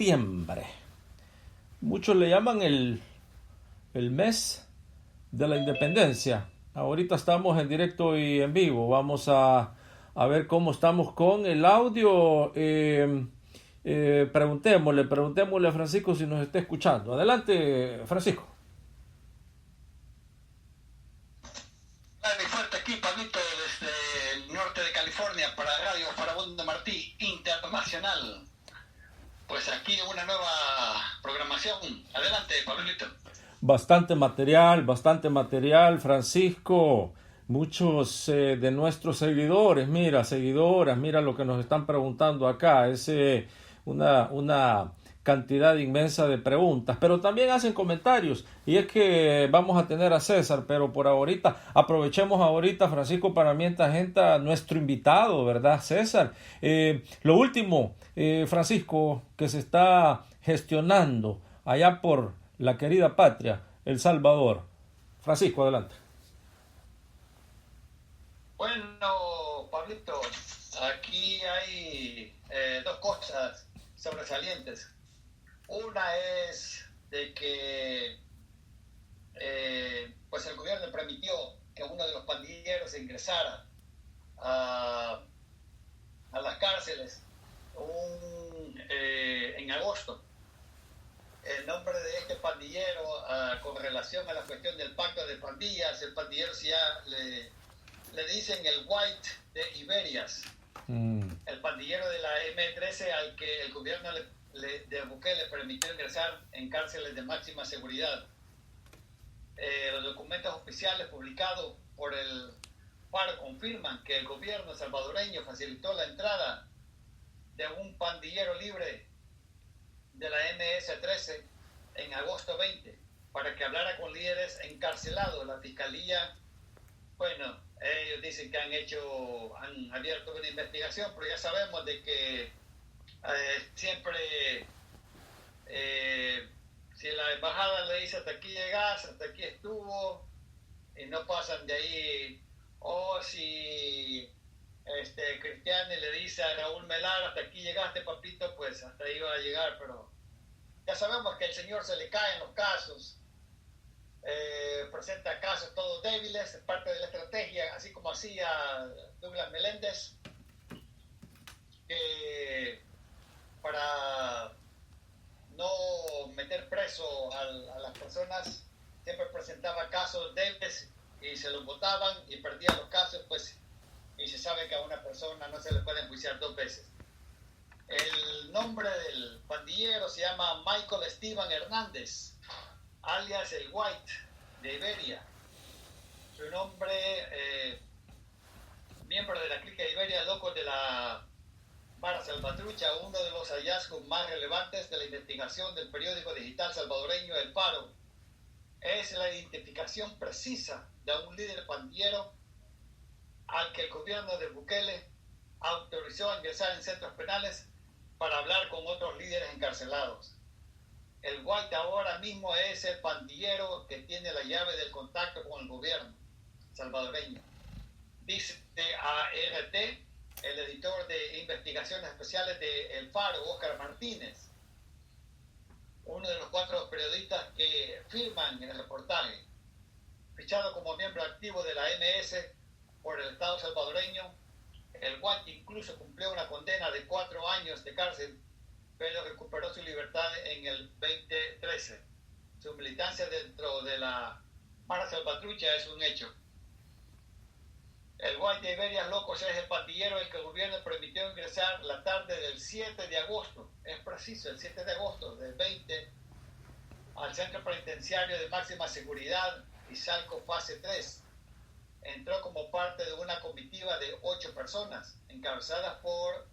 septiembre. Muchos le llaman el mes de la independencia. Ahorita estamos en directo y en vivo. Vamos a ver cómo estamos con el audio. Preguntémosle a Francisco si nos está escuchando. Adelante, Francisco. Dale fuerte aquí, Pablito, desde el norte de California para Radio Farabundo Martí Internacional. Pues aquí una nueva programación. Adelante, Pablito. Bastante material, Francisco. Muchos de nuestros seguidores, seguidoras, mira lo que nos están preguntando acá. Es una cantidad inmensa de preguntas, pero también hacen comentarios, y es que vamos a tener a César, pero por ahorita, aprovechemos ahorita, Francisco, para mientras entra nuestro invitado, ¿verdad, César? Lo último, Francisco, que se está gestionando allá por la querida patria, El Salvador. Francisco, adelante. Bueno, Pablito, aquí hay dos cosas sobresalientes. Una es de que pues el gobierno permitió que uno de los pandilleros ingresara a las cárceles en agosto. El nombre de este pandillero, con relación a la cuestión del pacto de pandillas, el pandillero le dicen el White de Iberias. El pandillero de la M13 al que el gobierno de Bukele permitió ingresar en cárceles de máxima seguridad. Los documentos oficiales publicados por el FARC confirman que el gobierno salvadoreño facilitó la entrada de un pandillero libre de la MS-13 en agosto 20 para que hablara con líderes encarcelados. La fiscalía, bueno, ellos dicen que han abierto una investigación, pero ya sabemos de que siempre si la embajada le dice hasta aquí llegas, hasta aquí estuvo, y no pasan de ahí, o si Cristiani le dice a Raúl Melar, hasta aquí llegaste, papito, pues hasta ahí va a llegar, pero ya sabemos que el señor se le caen los casos, presenta casos todos débiles, es parte de la estrategia, así como hacía Douglas Meléndez, que para no meter preso a las personas siempre presentaba casos débiles y se los votaban y perdía los casos, pues, y se sabe que a una persona no se le puede enjuiciar dos veces. El nombre del pandillero se llama Michael Steven Hernández, alias el White de Iberia. Su nombre, miembro de la clica de Iberia, loco de la Mara Salvatrucha, uno de los hallazgos más relevantes de la investigación del periódico digital salvadoreño El Faro, es la identificación precisa de un líder pandillero al que el gobierno de Bukele autorizó a ingresar en centros penales para hablar con otros líderes encarcelados. El White ahora mismo es el pandillero que tiene la llave del contacto con el gobierno salvadoreño. Dice a RT el editor de investigaciones especiales de El Faro, Óscar Martínez, uno de los 4 periodistas que firman en el reportaje, fichado como miembro activo de la MS por el Estado salvadoreño. El White incluso cumplió una condena de 4 años de cárcel, pero recuperó su libertad en el 2013. Su militancia dentro de la Mara Salvatrucha es un hecho. El White de Iberias Locos es el pandillero el que el gobierno permitió ingresar la tarde del 7 de agosto, es preciso, el 7 de agosto del 20, al centro penitenciario de máxima seguridad Izalco Fase 3. Entró como parte de una comitiva de 8 personas, encabezadas por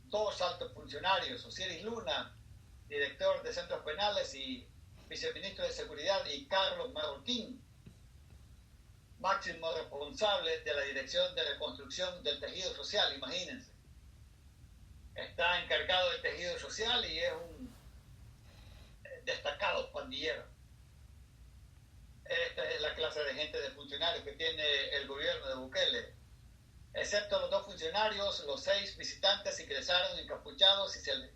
2 altos funcionarios, Osiris Luna, director de centros penales y viceministro de Seguridad, y Carlos Marroquín, máximo responsable de la Dirección de Reconstrucción del Tejido Social, imagínense. Está encargado del tejido social y es un destacado pandillero. Esta es la clase de gente, de funcionarios que tiene el gobierno de Bukele. Excepto los 2 funcionarios, los 6 visitantes ingresaron encapuchados y se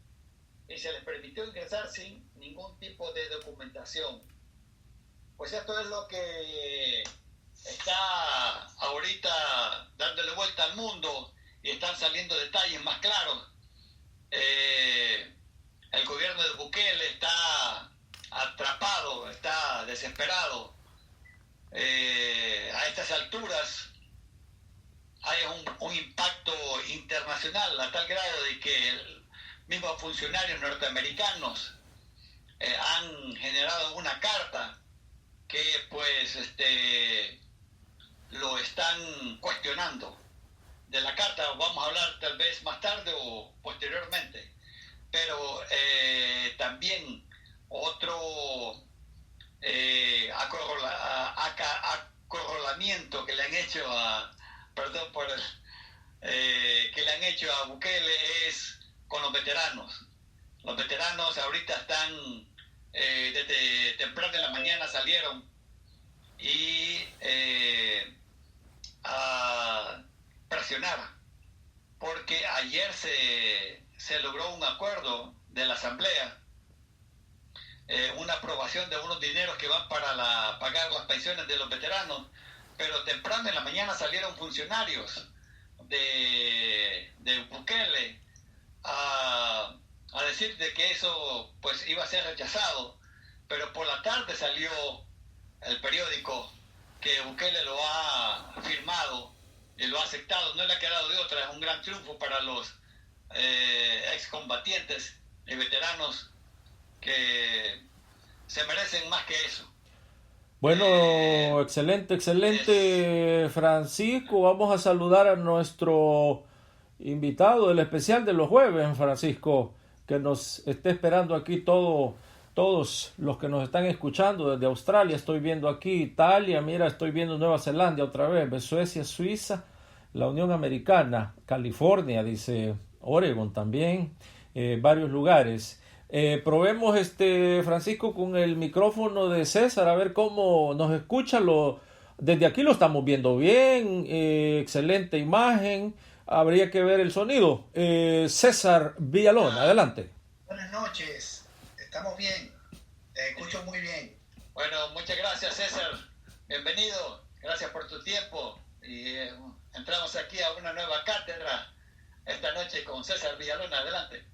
y se les permitió ingresar sin ningún tipo de documentación. Pues esto es lo que está ahorita dándole vuelta al mundo y están saliendo detalles más claros. El gobierno de Bukele está atrapado, está desesperado. A estas alturas hay un impacto internacional a tal grado de que mismos funcionarios norteamericanos han generado una carta que pues lo están cuestionando. De la carta vamos a hablar tal vez más tarde o posteriormente, pero también otro acorralamiento que le han hecho que le han hecho a Bukele es con los veteranos. Los veteranos ahorita están desde temprano en la mañana salieron y a presionar, porque ayer se logró un acuerdo de la Asamblea, una aprobación de unos dineros que van para pagar las pensiones de los veteranos, pero temprano en la mañana salieron funcionarios de Bukele a decir de que eso pues iba a ser rechazado, pero por la tarde salió el periódico que Bukele lo ha firmado y lo ha aceptado. No le ha quedado de otra. Es un gran triunfo para los excombatientes y veteranos que se merecen más que eso. Bueno, excelente, Francisco. Vamos a saludar a nuestro invitado, el especial de los jueves, Francisco, que nos esté esperando aquí todos los que nos están escuchando desde Australia. Estoy viendo aquí Italia, mira, estoy viendo Nueva Zelanda otra vez, Suecia, Suiza, la Unión Americana, California, dice Oregon también, varios lugares. Probemos, Francisco, con el micrófono de César, a ver cómo nos escucha. Desde aquí lo estamos viendo bien, excelente imagen. Habría que ver el sonido. César Villalón, adelante. Buenas noches, estamos bien, te escucho muy bien. Bueno, muchas gracias, César. Bienvenido, gracias por tu tiempo. Y entramos aquí a una nueva cátedra esta noche con César Villalón, adelante.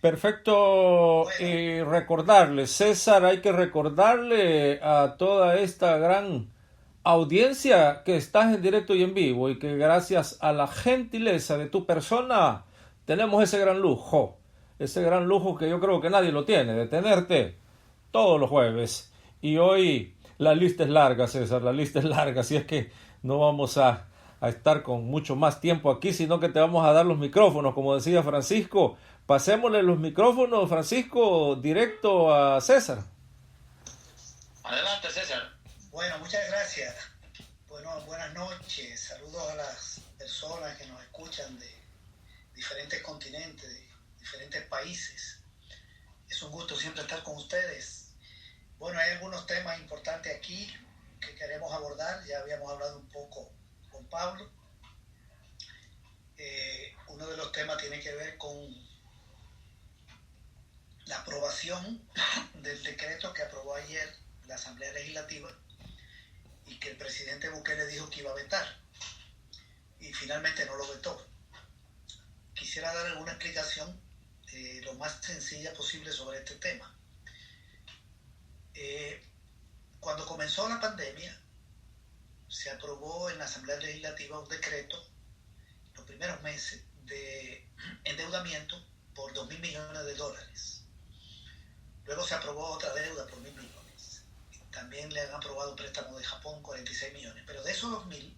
Perfecto. Y recordarle, César, hay que recordarle a toda esta gran audiencia que estás en directo y en vivo y que gracias a la gentileza de tu persona tenemos ese gran lujo que yo creo que nadie lo tiene, de tenerte todos los jueves. Y hoy la lista es larga, César, la lista es larga, así es que no vamos a estar con mucho más tiempo aquí, sino que te vamos a dar los micrófonos, como decía Francisco. Pasémosle los micrófonos, Francisco, directo a César. Adelante, César. Bueno, muchas gracias. Bueno, buenas noches. Saludos a las personas que nos escuchan de diferentes continentes, de diferentes países. Es un gusto siempre estar con ustedes. Bueno, hay algunos temas importantes aquí que queremos abordar. Ya habíamos hablado un poco con Pablo. Uno de los temas tiene que ver con la aprobación del decreto que aprobó ayer la Asamblea Legislativa y que el presidente Bukele dijo que iba a vetar y finalmente no lo vetó. Quisiera dar alguna explicación lo más sencilla posible sobre este tema. Cuando comenzó la pandemia se aprobó en la Asamblea Legislativa un decreto los primeros meses de endeudamiento por $2.000 millones. Luego se aprobó otra deuda por $1.000 millones. También le han aprobado préstamos de Japón, 46 millones. Pero de esos 2.000,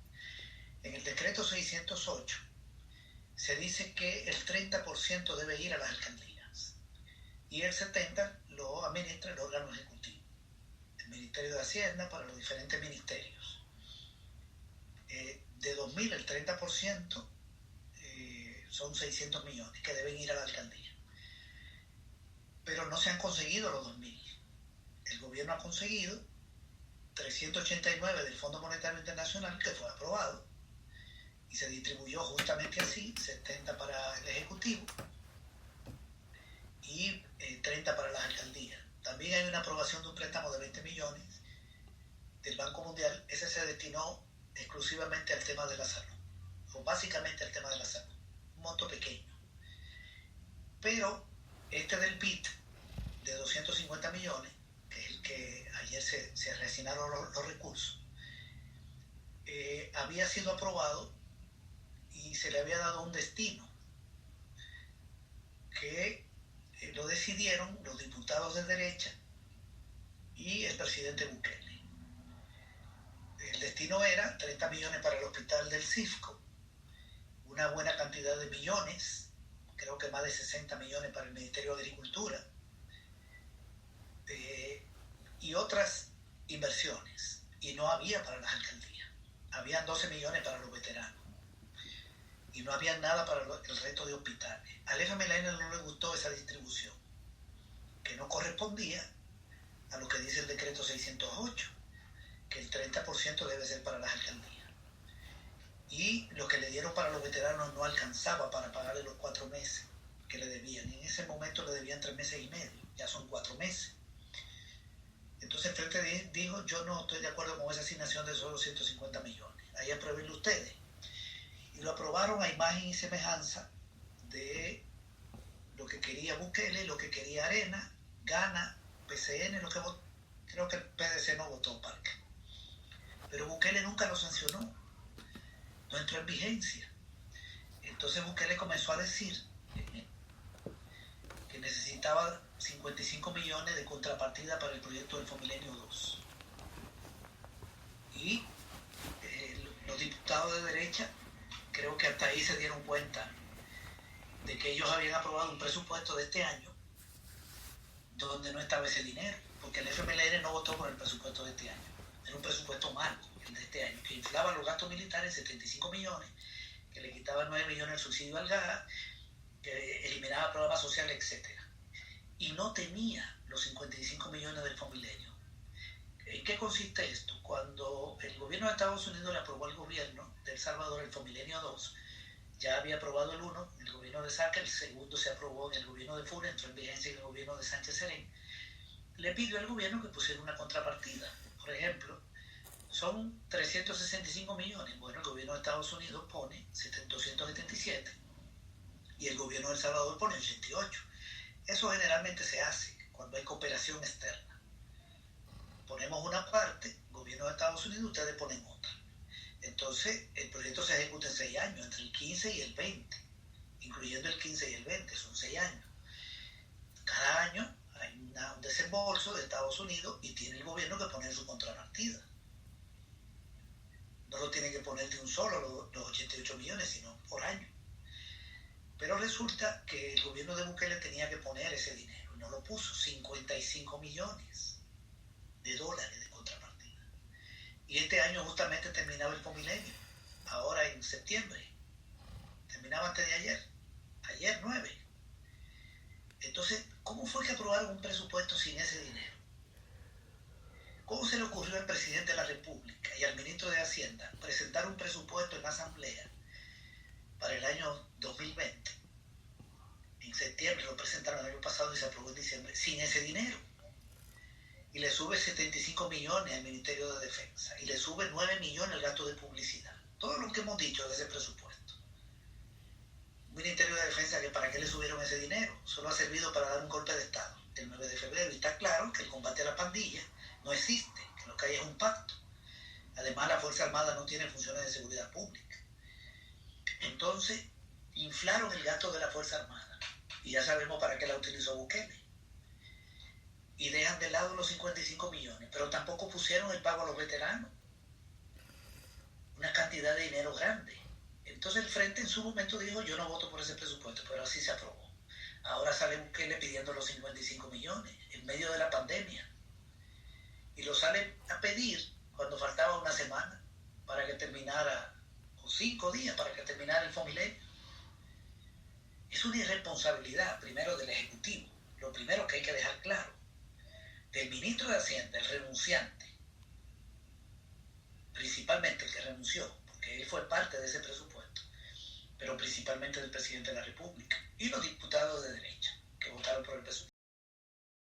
en el decreto 608, se dice que el 30% debe ir a las alcaldías y el 70% lo administra el órgano ejecutivo, el Ministerio de Hacienda para los diferentes ministerios. De 2.000, el 30% son 600 millones que deben ir a la alcaldía. Pero no se han conseguido los 2.000. El gobierno ha conseguido 389 del Fondo Monetario Internacional, que fue aprobado, y se distribuyó justamente así, 70 para el Ejecutivo también hay una aprobación de un préstamo de 20 millones del Banco Mundial. Ese se destinó exclusivamente al tema de la salud, o básicamente al tema de la salud, un monto pequeño. Pero este del BID de 250 millones, que es el que ayer se reasignaron los recursos, había sido aprobado y se le había dado un destino que lo decidieron los diputados de derecha y el presidente Bukele. El destino era 30 millones para el hospital del CIFCO, una buena cantidad de millones, creo que más de 60 millones para el Ministerio de Agricultura, y otras inversiones. Y no había para las alcaldías. Habían 12 millones para los veteranos. Y no había nada para el resto de hospitales. Al FMLN no le gustó esa distribución, que no correspondía a lo que dice el decreto 608, que el 30% debe ser para las alcaldías. Y lo que le dieron para los veteranos no alcanzaba para pagarle los 4 meses que le debían. En ese momento le debían 3 meses y medio, ya son 4 meses. Entonces el Frente dijo, yo no estoy de acuerdo con esa asignación de solo 150 millones. Ahí apruébenlo ustedes. Y lo aprobaron a imagen y semejanza de lo que quería Bukele, lo que quería Arena, Gana, PCN, creo que el PDC no votó Parque. Pero Bukele nunca lo sancionó, no entró en vigencia. Entonces Bukele comenzó a decir que necesitaba 55 millones de contrapartida para el proyecto del Fomilenio 2. Y los diputados de derecha creo que hasta ahí se dieron cuenta de que ellos habían aprobado un presupuesto de este año donde no estaba ese dinero, porque el FMLN no votó por el presupuesto de este año. Era un presupuesto malo, el de este año, que inflaba los gastos militares en 75 millones, que le quitaba 9 millones el subsidio al gas, que eliminaba programas sociales, etc. Y no tenía los 55 millones del Fomilenio. ¿En qué consiste esto? Cuando el gobierno de Estados Unidos le aprobó al gobierno de El Salvador el Fomilenio 2, ya había aprobado el 1 en el gobierno de Saca, el segundo se aprobó en el gobierno de Fura, entró en vigencia en el gobierno de Sánchez Serén. Le pidió al gobierno que pusiera una contrapartida. Por ejemplo, son 365 millones. Bueno, el gobierno de Estados Unidos pone 277 y el gobierno de El Salvador pone 88. Eso generalmente se hace cuando hay cooperación externa. Ponemos una parte, gobierno de Estados Unidos, ustedes ponen otra. Entonces, el proyecto se ejecuta en 6 años, entre el 15 y el 20, incluyendo el 15 y el 20, son 6 años. Cada año hay un desembolso de Estados Unidos y tiene el gobierno que poner su contrapartida. No lo tiene que poner de un solo los 88 millones, sino por año. Pero resulta que el gobierno de Bukele tenía que poner ese dinero y no lo puso, 55 millones de dólares de contrapartida. Y este año justamente terminaba el Fomilenio, ahora en septiembre. Terminaba antes de ayer 9. Entonces, ¿cómo fue que aprobaron un presupuesto sin ese dinero? ¿Cómo se le ocurrió al presidente de la República y al ministro de Hacienda presentar un presupuesto en la Asamblea para el año 2020? En septiembre lo presentaron el año pasado y se aprobó en diciembre sin ese dinero. Y le sube 75 millones al Ministerio de Defensa y le sube 9 millones al gasto de publicidad. Todo lo que hemos dicho de ese presupuesto. Un Ministerio de Defensa que para qué le subieron ese dinero, solo ha servido para dar un golpe de Estado el 9 de febrero y está claro que el combate a la pandilla no existe, que lo que hay es un pacto. Además, la Fuerza Armada no tiene funciones de seguridad pública. Entonces, inflaron el gasto de la Fuerza Armada y ya sabemos para qué la utilizó Bukele. Y dejan de lado los 55 millones, pero tampoco pusieron el pago a los veteranos. Una cantidad de dinero grande. Entonces el Frente en su momento dijo, yo no voto por ese presupuesto, pero así se aprobó. Ahora sale Bukele pidiendo los 55 millones en medio de la pandemia. Y lo sale a pedir cuando faltaba una semana para que terminara, o 5 días para que terminara el Fomilenio. Es una irresponsabilidad, primero del Ejecutivo. Lo primero que hay que dejar claro. Del ministro de Hacienda, el renunciante, principalmente el que renunció, porque él fue parte de ese presupuesto, pero principalmente del presidente de la República y los diputados de derecha que votaron por el presupuesto.